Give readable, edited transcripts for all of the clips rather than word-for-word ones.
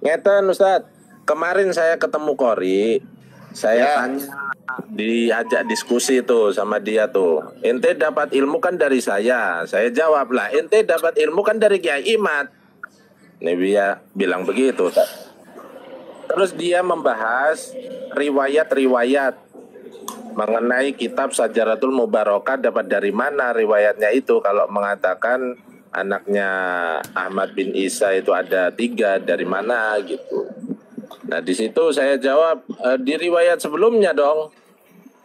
Ngeten Ustadz, kemarin saya ketemu Kori, saya tanya, diajak diskusi tuh sama dia tuh. Ente dapat ilmu kan dari saya jawab lah. Ente dapat ilmu kan dari Kiai Imad. Nih dia bilang begitu. Terus dia membahas riwayat-riwayat mengenai kitab Sajaratul Mubarakah, dapat dari mana riwayatnya itu. Kalau mengatakan anaknya Ahmad bin Isa itu ada 3, dari mana gitu. Nah di situ saya jawab, di riwayat sebelumnya dong.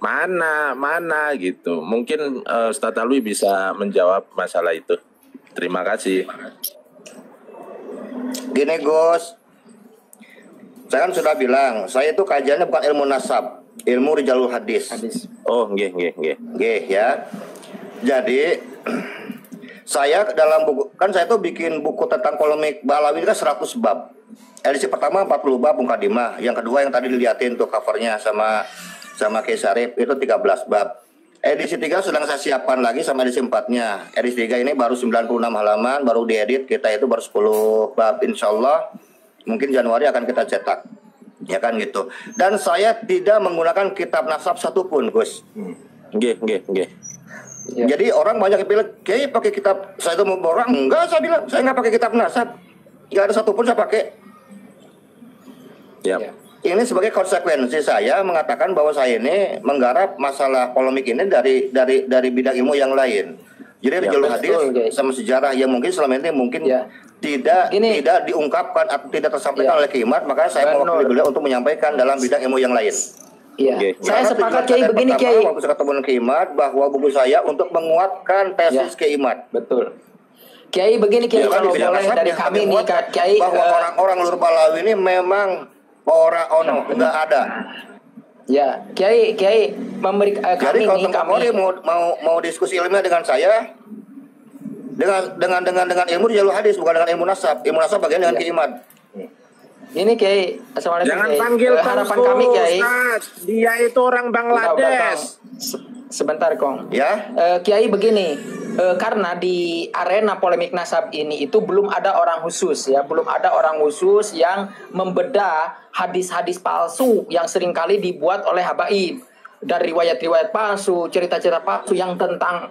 Mana gitu. Mungkin Ustadz Alwi bisa menjawab masalah itu. Terima kasih. Gini Gus, saya kan sudah bilang, saya itu kajiannya bukan ilmu nasab, ilmu rijalul hadis. Oh, nggih. Ya. Jadi saya dalam buku, kan saya tuh bikin buku tentang polemik Ba'alawi kan 100 bab. Edisi pertama 40 bab mukadimah, yang kedua yang tadi dilihatin tuh covernya sama Kiai Syarif itu 13 bab. Edisi 3 sedang saya siapkan lagi sama edisi 4-nya. Edisi 3 ini baru 96 halaman, baru diedit, kita itu baru 10 bab, insyaallah mungkin Januari akan kita cetak. Ya kan gitu. Dan saya tidak menggunakan kitab nasab satupun, Gus. Nggih. Ya. Jadi orang banyak yang bilang, "Kiai pakai kitab saya itu mau borang." Enggak, saya bilang, saya nggak pakai kitab nasab. Nggak ada satupun saya pakai. Ya. Ini sebagai konsekuensi saya mengatakan bahwa saya ini menggarap masalah polemik ini dari bidang ilmu yang lain. Jadi rijalul hadis sama sejarah yang mungkin selama ini tidak diungkapkan atau tidak tersampaikan oleh Kiai Imad, maka saya mewakili beliau untuk menyampaikan dalam bidang ilmu yang lain. Iya. Saya sepakat Kiai begini Kiai. Waktu saya ketemu Kiai Imad bahwa buku saya untuk menguatkan tesis Kiai Imad. Betul. Kiai begini Kiai, kalau boleh dari kami nih Kiai, bahwa orang-orang Lur Balawi ini memang orang enggak ada. Ya, Kiai memberi jadi kami kalau kami mau diskusi ilmiah dengan saya dengan ilmu rijalul hadis, bukan dengan ilmu nasab. Ilmu nasab bagian dengan Kiai Imad. Ini Kiai, assalamualaikum. Jangan panggil harapan kami Kiai. Dia itu orang Bangladesh. Sebentar Kong. Ya. Kiai begini, karena di arena polemik nasab ini itu belum ada orang khusus ya, belum ada orang khusus yang membedah hadis-hadis palsu yang seringkali dibuat oleh habaib. Dari riwayat-riwayat palsu, cerita-cerita palsu yang tentang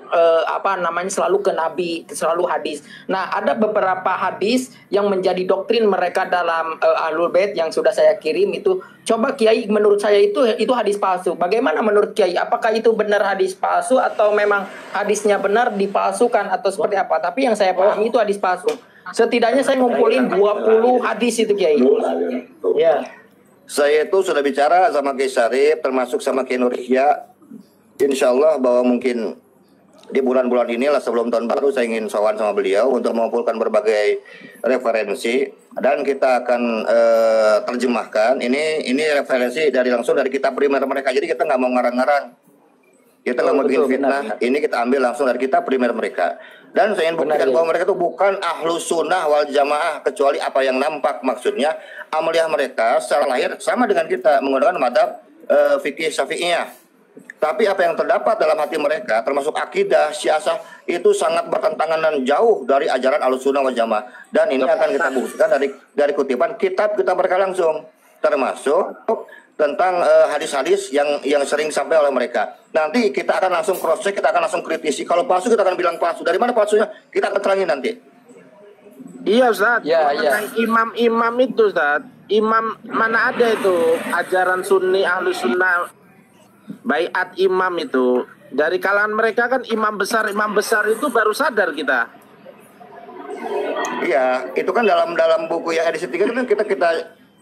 selalu ke Nabi, selalu hadis. Nah, ada beberapa hadis yang menjadi doktrin mereka dalam Ahlul Bait yang sudah saya kirim itu. Coba Kiai, menurut saya itu hadis palsu. Bagaimana menurut Kiai? Apakah itu benar hadis palsu atau memang hadisnya benar dipalsukan atau seperti apa? Tapi yang saya pahami itu hadis palsu. Setidaknya saya ngumpulin 20 hadis itu Kiai. Ya. Saya itu sudah bicara sama Kiai Syarif, termasuk sama Kiai Nurhya. Insya Allah bahwa mungkin di bulan-bulan inilah sebelum tahun baru saya ingin sowan sama beliau untuk mengumpulkan berbagai referensi dan kita akan terjemahkan. Ini referensi langsung dari kitab primer mereka. Jadi kita nggak mau ngarang-ngarang, kita nggak mau bikin fitnah. Ini kita ambil langsung dari kitab primer mereka. Dan saya ingin buktikan bahwa mereka itu bukan ahlu sunnah wal jamaah, kecuali apa yang nampak, maksudnya amaliyah mereka secara lahir sama dengan kita menggunakan madhab fikih syafi'iyah. Tapi apa yang terdapat dalam hati mereka termasuk akidah, siasah itu sangat bertentangan dan jauh dari ajaran ahlus sunnah wal jamaah. Dan ini akan kita buktikan dari kutipan kitab kita mereka langsung, termasuk tentang hadis-hadis yang sering sampai oleh mereka. Nanti kita akan langsung cross check, kita akan langsung kritisi. Kalau palsu kita akan bilang palsu. Dari mana palsunya? Kita akan terangin nanti. Iya Ustaz. Ya. Imam-imam itu Ustaz. Imam mana ada itu ajaran sunni ahlu sunnah baiat imam itu. Dari kalangan mereka kan imam besar itu baru sadar kita. Iya, itu kan dalam buku yang edisi 3 kan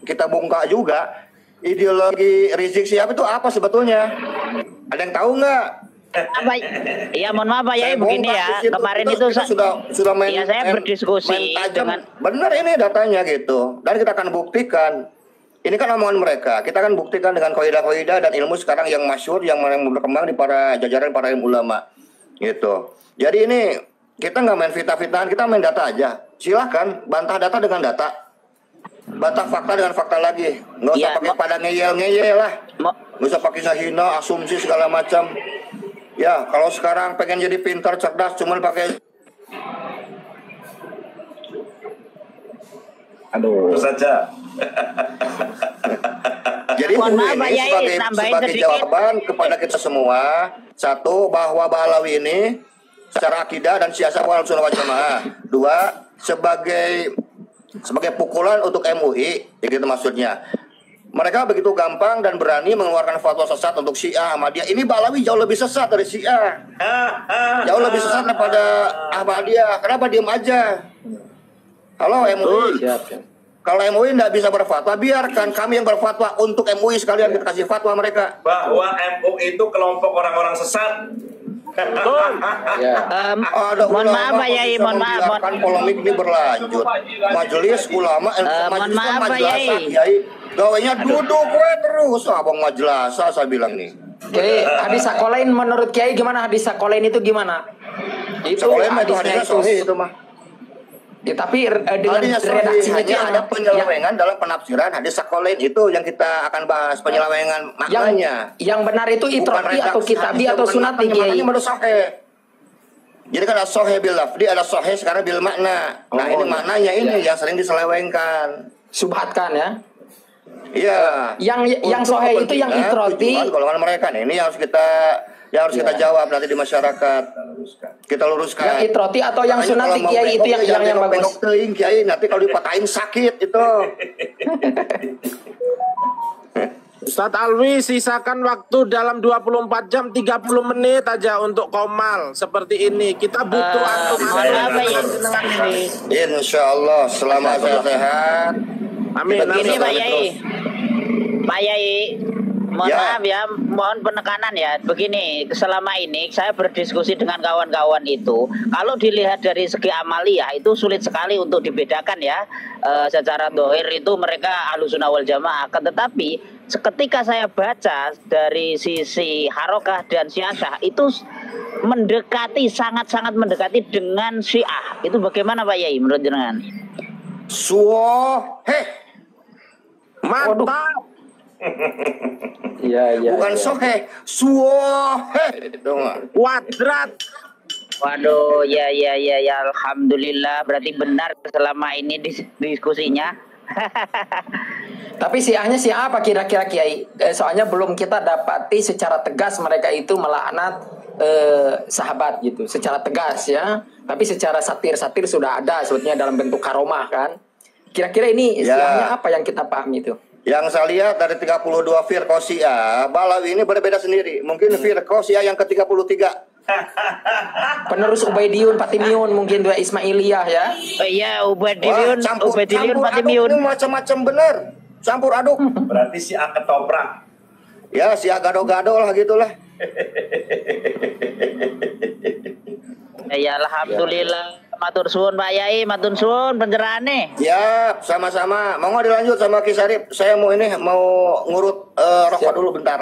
kita bongkar juga. Ideologi Rizik Syihab itu apa sebetulnya? Ada yang tahu nggak? Iya, mohon maaf Pak Yai, begini ya. Kemarin itu sudah saya berdiskusi dengan benar ini datanya gitu. Dan kita akan buktikan. Ini kan omongan mereka. Kita akan buktikan dengan kaidah-kaidah dan ilmu sekarang yang masyhur yang berkembang di para jajaran para ulama. Gitu. Jadi ini kita nggak main fitnah-fitnahan, kita main data aja. Silahkan bantah data dengan data. Bantah fakta dengan fakta lagi. Nggak usah pakai pada ngeyel-ngeyel lah. Nggak usah pakai sahina, asumsi segala macam. Ya, kalau sekarang pengen jadi pintar, cerdas, cuman pakai Aduh. Itu saja. Jadi Mohon maaf, ini Pak Yai, sebagai tambahin sedikit. jawaban kepada kita semua, satu, bahwa Balawi ini secara akidah dan siasat Ahlussunnah wal Jamaah. Dua, sebagai pukulan untuk MUI, itu maksudnya. Mereka begitu gampang dan berani mengeluarkan fatwa sesat untuk Syiah, Ahmadiyah. Ini Balawi jauh lebih sesat dari Syiah. Jauh lebih sesat daripada Ahmadiyah. Kenapa diem aja? Halo MUI. Kalau MUI tidak bisa berfatwa, biarkan kami yang berfatwa untuk MUI sekalian kita kasih fatwa mereka. Bahwa MUI itu kelompok orang-orang sesat. Mohon maaf Pak Yai, mohon maaf. Membiarkan polemik ini berlanjut. Majelis ulama, Mohon maaf Pak Yai. Gawainya duduk terus, abang majelis, saya bilang nih. Kiai, hadis Sakolain menurut Kiai gimana? Hadis Sakolain itu gimana? Itu hadisnya sahih itu mah. Ya, tapi dengan redaksinya hanya ada penyelewengan dalam penafsiran hadis Sakolain itu yang kita akan bahas penyelewengan maknanya. Yang benar itu itrofi atau kitabi atau sunati Kiai. Jadi kan ada sohe bil lafdi, ada sohe sekarang bil makna. Nah ini maknanya ini yang sering diselewengkan. Subhatkan ya. Iya. Yang sohe itu yang itroti. Golongan mereka nih, ini yang harus kita jawab nanti di masyarakat. Kita luruskan. Yang itroti atau yang sunati Kiai itu yang bagus. Kiai nanti kalau dipatahin sakit itu. Ustadz Alwi, sisakan waktu dalam 24 jam 30 menit aja untuk komal seperti ini. Kita butuh Insya Allah selama saya sehat. Amin. Begini Pak Yai. Pak Yai, mohon Ya. maaf ya, mohon penekanan ya. Begini, selama ini saya berdiskusi dengan kawan-kawan itu, kalau dilihat dari segi amaliyah itu sulit sekali untuk dibedakan ya. Secara dohir itu mereka Ahlussunnah wal Jamaah. Tetapi ketika saya baca dari sisi harokah dan siasah itu mendekati, sangat-sangat mendekati dengan Syiah. Itu bagaimana Pak Yai menurut jenengan? Mantap. Iya. Bukan sohe, suohe. Kuadrat. Waduh, ya, alhamdulillah, berarti benar selama ini diskusinya. Tapi Syiahnya Syiah apa kira-kira Kiai? Soalnya belum kita dapati secara tegas mereka itu melaknat sahabat gitu, secara tegas ya. Tapi secara satir-satir sudah ada sebetulnya dalam bentuk karomah kan. Kira-kira ini Syiahnya apa yang kita pahami itu? Yang saya lihat dari 32 firqah Syiah, Balawi ini berbeda sendiri. Mungkin firqah Syiah yang ke-33. Penerus Ubaidiyun, Fatimiyun, mungkin dua Ismailiyah ya. Iya, Ubaidiyun, campur Fatimiyun. aduk macam-macam bener. Campur aduk. Berarti si ketoprak. Ya, Syiah gado-gado lah gitulah. Ya, alhamdulillah. Matur suwun Pak Yai, matur suwun penjerahane. Ya, sama-sama. Mau nggak dilanjut sama Ki Sarip? Saya mau ngurut rokok dulu bentar.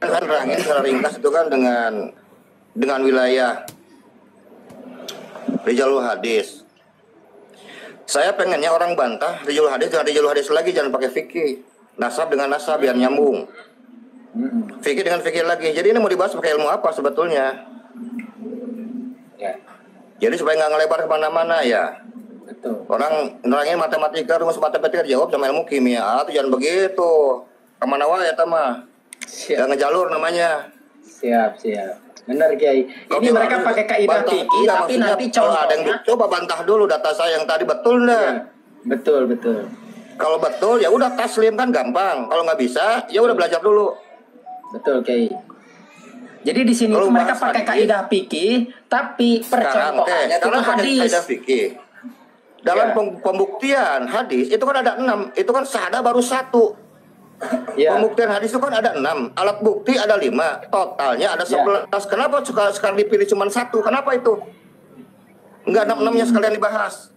Kan rangin secara ringkas itu kan dengan wilayah Rijalul Hadis. Saya pengennya orang bantah Rijalul Hadis dengan Rijalul Hadis lagi, jangan pakai fikih. Nasab dengan nasab biar nyambung. Fikih dengan fikih lagi. Jadi ini mau dibahas pakai ilmu apa sebetulnya? Ya. Jadi supaya nggak ngelebar kemana-mana ya. Betul. Orang nerangin matematika, rumus matematika jawab sama ilmu kimia. Itu jangan begitu. Kemana wae ya mah? Yang ngejalur namanya. Siap. Benar Kiai. Ini mereka pakai kaidah fikih tapi nanti ada yang coba bantah dulu data saya yang tadi betul enggak? Betul. Kalau betul ya udah taslim kan gampang. Kalau nggak bisa ya udah belajar dulu. Betul Kiai. Jadi di sini Kalau mereka bahas pakai hadis, kaidah fikih tapi percontohannya itu sekarang pakai hadis. kaidah fikih. Dalam pembuktian hadis itu kan ada 6. Itu kan syahadah baru 1. Ya. Pembuktian hadis itu kan ada 6. Alat bukti ada 5. Totalnya ada 11. Kenapa sekarang dipilih cuma 1? Kenapa itu? Enggak 6-6-nya sekalian dibahas.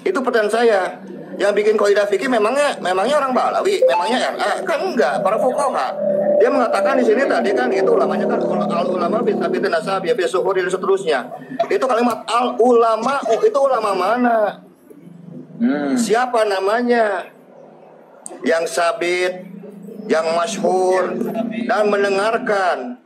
Itu pertanyaan saya. Yang bikin kaidah fikih memangnya orang Balawi, memangnya RA kan enggak, para fuqaha. Dia mengatakan di sini tadi kan itu ulamanya kan al ulama bi tabitin nasab ya bi suhur dan seterusnya. Itu kalimat al ulama itu ulama mana? Siapa namanya? Yang sabit, yang masyhur dan mendengarkan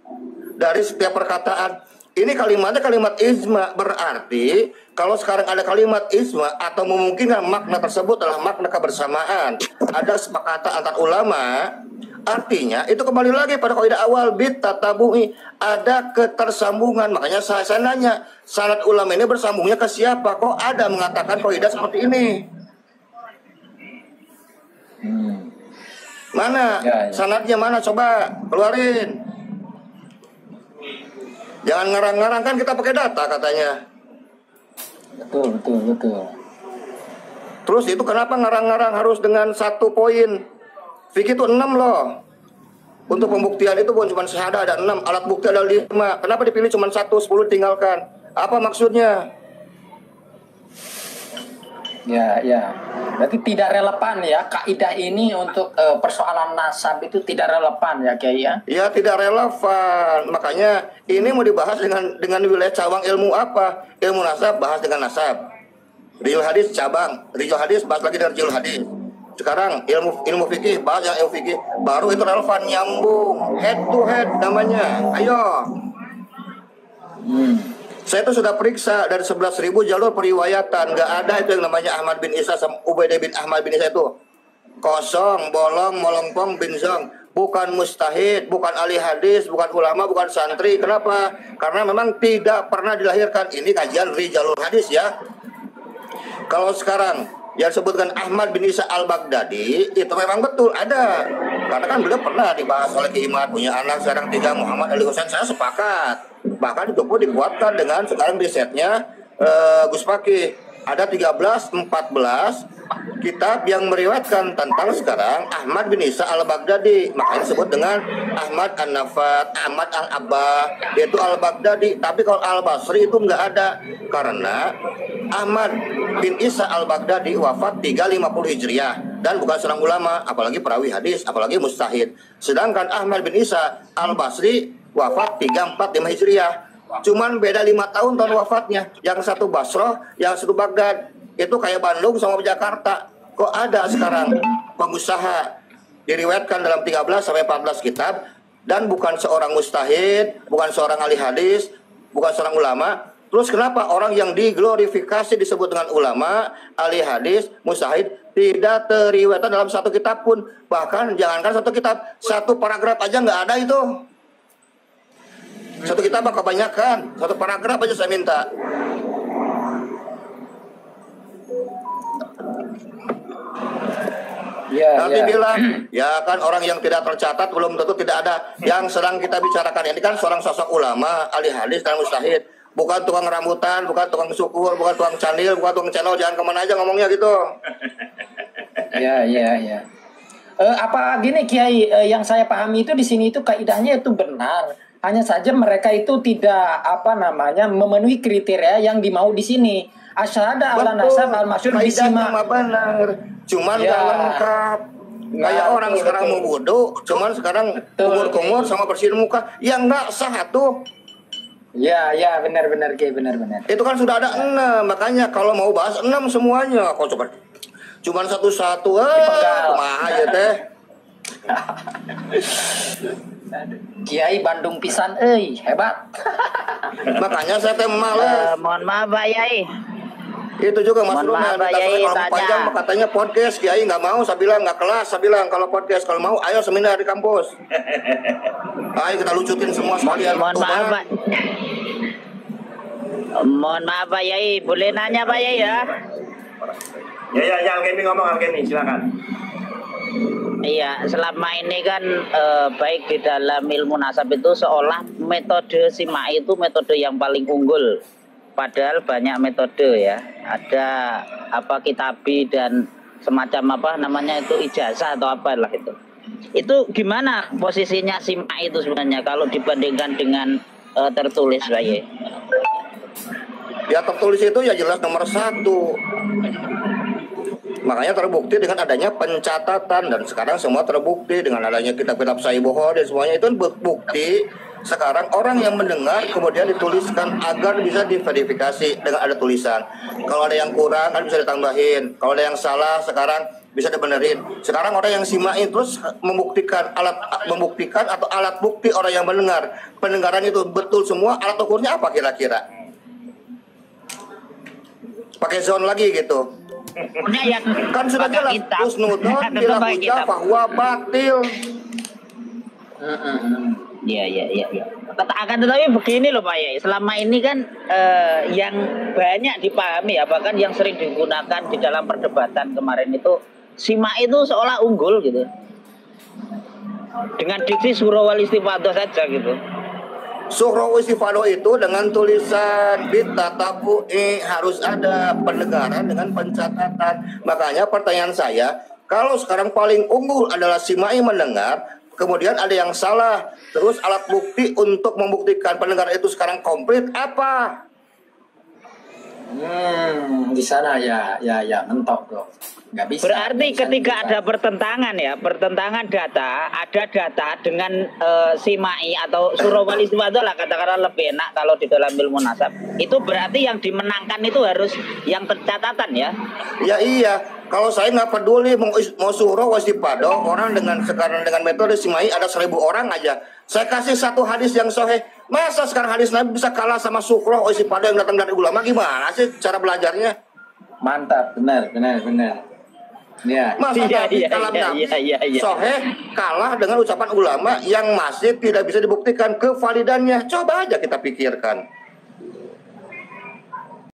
dari setiap perkataan Ini kalimatnya kalimat ijma, berarti kalau sekarang ada kalimat ijma atau memungkinkan makna tersebut adalah makna kebersamaan, ada sepakatan antar ulama, artinya itu kembali lagi pada kaidah awal bit tatabu'i, ada ketersambungan. Makanya saya nanya, sanad ulama ini bersambungnya ke siapa? Kok ada mengatakan kaidah seperti ini? Mana? Sanadnya mana? Coba keluarin. Jangan ngarang-ngarang, kan kita pakai data katanya. Betul. Terus itu kenapa ngarang-ngarang harus dengan 1 poin? Fikih itu 6 loh. Untuk pembuktian itu bukan cuma syahadah ada 6, alat bukti ada 5. Kenapa dipilih cuma 1, 10 tinggalkan? Apa maksudnya? Ya. Berarti tidak relevan ya kaidah ini untuk persoalan nasab itu tidak relevan ya Kiai ya? Ya tidak relevan. Makanya ini mau dibahas dengan wilayah cabang ilmu apa? Ilmu nasab bahas dengan nasab. Rijal hadis cabang, rijal hadis bahas lagi dengan rijal hadis. Sekarang ilmu fikih bahas yang ilmu fikih, baru itu relevan, nyambung, head to head namanya. Ayo. Saya itu sudah periksa dari 11.000 jalur periwayatan, nggak ada itu yang namanya Ahmad bin Isa sama Ubaidah bin Ahmad bin Isa itu. Kosong, bolong, molongpong, bin zong. Bukan mustahid, bukan ahli hadis, bukan ulama, bukan santri. Kenapa? Karena memang tidak pernah dilahirkan. Ini kajian jalur hadis ya. Kalau sekarang yang disebutkan Ahmad bin Isa al-Baghdadi itu memang betul ada. Karena kan beliau pernah dibahas oleh Ki Imad, punya anak sekarang 3 Muhammad Ali Husain, saya sepakat. Bahkan itu pun dikuatkan dengan sekarang risetnya Gus Fakih. Ada 13-14 kitab yang meriwayatkan tentang sekarang Ahmad bin Isa al-Baghdadi. Makanya disebut dengan Ahmad an-Nafat, Ahmad al-Abbah, yaitu al-Baghdadi. Tapi kalau al-Basri itu nggak ada. Karena Ahmad bin Isa al-Baghdadi wafat 350 Hijriah dan bukan seorang ulama, apalagi perawi hadis, apalagi mustahid. Sedangkan Ahmad bin Isa al-Basri wafat 345 Hijriah. Cuman beda 5 tahun wafatnya. Yang satu Basroh, yang satu Baghdad. Itu kayak Bandung sama Jakarta. Kok ada sekarang pengusaha diriwayatkan dalam 13-14 kitab dan bukan seorang mustahid, bukan seorang ahli hadis, bukan seorang ulama. Terus kenapa orang yang diglorifikasi disebut dengan ulama, ahli hadis, mustahid tidak teriwayatkan dalam satu kitab pun? Bahkan jangankan satu kitab, satu paragraf aja nggak ada itu. Satu kitab kebanyakan, satu paragraf aja saya minta. Nanti bilang, ya kan orang yang tidak tercatat belum tentu tidak ada. Yang sedang kita bicarakan ini kan seorang sosok ulama, ahli hadis dan mustahid. Bukan tukang rambutan, bukan tukang syukur, bukan tukang candil, bukan tukang channel. Jangan kemana aja ngomongnya gitu. Ya. Apa gini Kiai, yang saya pahami itu di sini itu kaidahnya itu benar. Hanya saja mereka itu tidak memenuhi kriteria yang dimau di sini. Asyhadu alla nasab al-masyhur bisima. Benar. Cuman nggak lengkap. Kayak orang sekarang mau wudu, cuman sekarang kumur-kumur sama bersihin muka, yang nggak sah tuh. Ya, benar Kiai, benar. Itu kan sudah ada 6, makanya kalau mau bahas 6 semuanya, kok coba cuman satu-satu, kumaha aja teh. Kiai Bandung pisan, hebat. Makanya saya teh males. Mohon maaf Pak Yai. Itu juga Mas Runa, Pak Yai, kalau panjang katanya podcast, Kiai nggak mau, saya bilang nggak kelas, saya bilang kalau podcast, kalau mau ayo seminar di kampus. Ayo kita lucutin semua sekalian. Mohon maaf Pak. Mohon maaf Pak Yai, boleh nanya Pak Yai ya? Ya, Alkemi ngomong, Alkemi, silakan. Iya, selama ini kan baik di dalam ilmu nasab itu seolah metode SIMAI itu metode yang paling unggul. Padahal banyak metode ya. Ada kitabi dan semacam itu ijazah atau apalah itu. Itu gimana posisinya SIMAI itu sebenarnya kalau dibandingkan dengan tertulis Pak Ye? Ya tertulis itu ya jelas nomor 1. Makanya terbukti dengan adanya pencatatan dan sekarang semua terbukti dengan adanya kitab-kitab Sahih Bukhari dan semuanya itu bukti Sekarang orang yang mendengar kemudian dituliskan agar bisa diverifikasi dengan ada tulisan. Kalau ada yang kurang kan bisa ditambahin. Kalau ada yang salah sekarang bisa dibenerin. Sekarang orang yang simain terus membuktikan atau alat bukti orang yang mendengar. Pendengaran itu betul semua, alat ukurnya apa kira-kira? Pakai zone lagi gitu. Ya, Kan sudah jelas husnudon bila hujah bahwa batil. Iya. Akan tetapi begini loh Pak Yai, selama ini kan yang banyak dipahami ya, bahkan yang sering digunakan di dalam perdebatan kemarin itu simak itu seolah unggul gitu, dengan diksi surah wal istifadah saja gitu. Surah istifadah itu dengan tulisan bitatabu'i harus ada pendengaran dengan pencatatan. Makanya pertanyaan saya, kalau sekarang paling unggul adalah simai mendengar, kemudian ada yang salah, terus alat bukti untuk membuktikan pendengar itu sekarang komplit apa? Di sana ya mentok tuh. Nggak bisa. Berarti ketika ada pertentangan data, ada data dengan simai atau surah wal istifadah lah, katakanlah lebih enak kalau di dalam ilmu nasab, itu berarti yang dimenangkan itu harus yang tercatatan ya? Ya iya. Kalau saya nggak peduli mau surah wasipadoh, orang sekarang dengan metode simai ada 1.000 orang aja. Saya kasih satu hadis yang sahih. Masa sekarang hadis Nabi bisa kalah sama surah wasipadoh yang datang dari ulama? Gimana sih cara belajarnya? Mantap, benar. Ya. Masa kalam Nabi sahih kalah dengan ucapan ulama yang masih tidak bisa dibuktikan kevalidannya? Coba aja kita pikirkan.